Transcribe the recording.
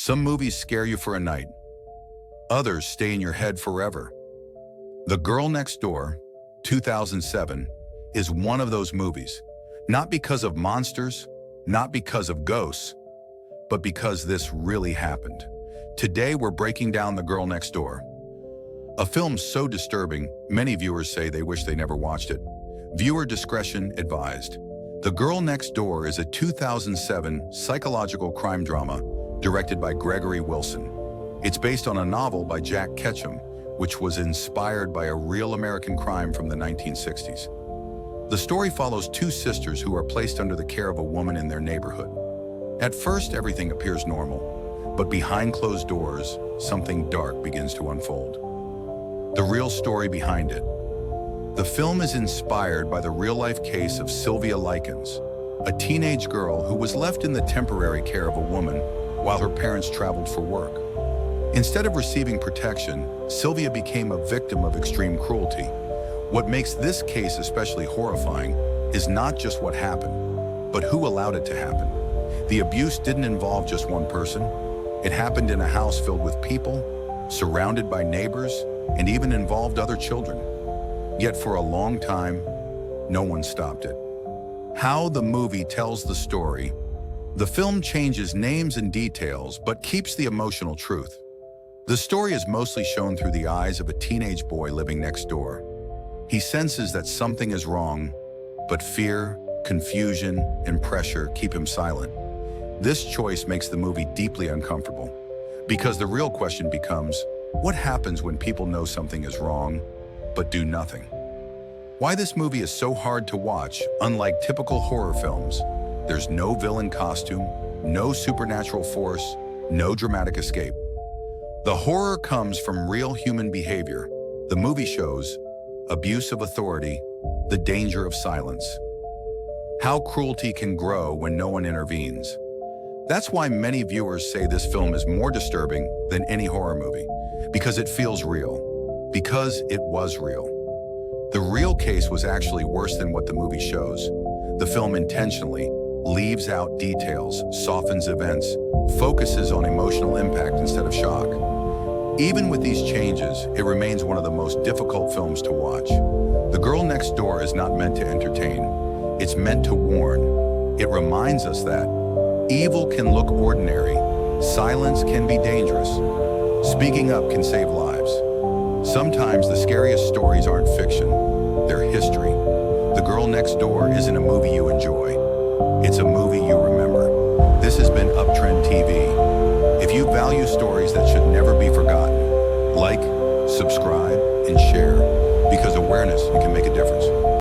Some movies scare you for a night. Others stay in your head forever. The Girl Next Door, 2007, is one of those movies. Not because of monsters, not because of ghosts, but because this really happened. Today we're breaking down The Girl Next Door. A film so disturbing, many viewers say they wish they never watched it. Viewer discretion advised. The Girl Next Door is a 2007 psychological crime drama directed by Gregory Wilson. It's based on a novel by Jack Ketchum, which was inspired by a real American crime from the 1960s. The story follows two sisters who are placed under the care of a woman in their neighborhood. At first, everything appears normal, but behind closed doors, something dark begins to unfold. The real story behind it. The film is inspired by the real-life case of Sylvia Likens, a teenage girl who was left in the temporary care of a woman while her parents traveled for work. Instead of receiving protection, Sylvia became a victim of extreme cruelty. What makes this case especially horrifying is not just what happened, but who allowed it to happen. The abuse didn't involve just one person. It happened in a house filled with people, surrounded by neighbors, and even involved other children. Yet for a long time, no one stopped it. How the movie tells the story. The film changes names and details, but keeps the emotional truth. The story is mostly shown through the eyes of a teenage boy living next door. He senses that something is wrong, but fear, confusion, and pressure keep him silent. This choice makes the movie deeply uncomfortable, because the real question becomes, what happens when people know something is wrong, but do nothing? Why this movie is so hard to watch, unlike typical horror films. There's no villain costume, no supernatural force, no dramatic escape. The horror comes from real human behavior. The movie shows abuse of authority, the danger of silence, how cruelty can grow when no one intervenes. That's why many viewers say this film is more disturbing than any horror movie, because it feels real, because it was real. The real case was actually worse than what the movie shows. The film intentionally leaves out details, softens events, focuses on emotional impact instead of shock. Even with these changes, it remains one of the most difficult films to watch. The Girl Next Door is not meant to entertain. It's meant to warn. It reminds us that evil can look ordinary, silence can be dangerous, speaking up can save lives. Sometimes the scariest stories aren't fiction, they're history. The Girl Next Door isn't a movie you enjoy. It's a movie you remember. This has been UpTrend TV. If you value stories that should never be forgotten, like, subscribe, and share, because awareness can make a difference.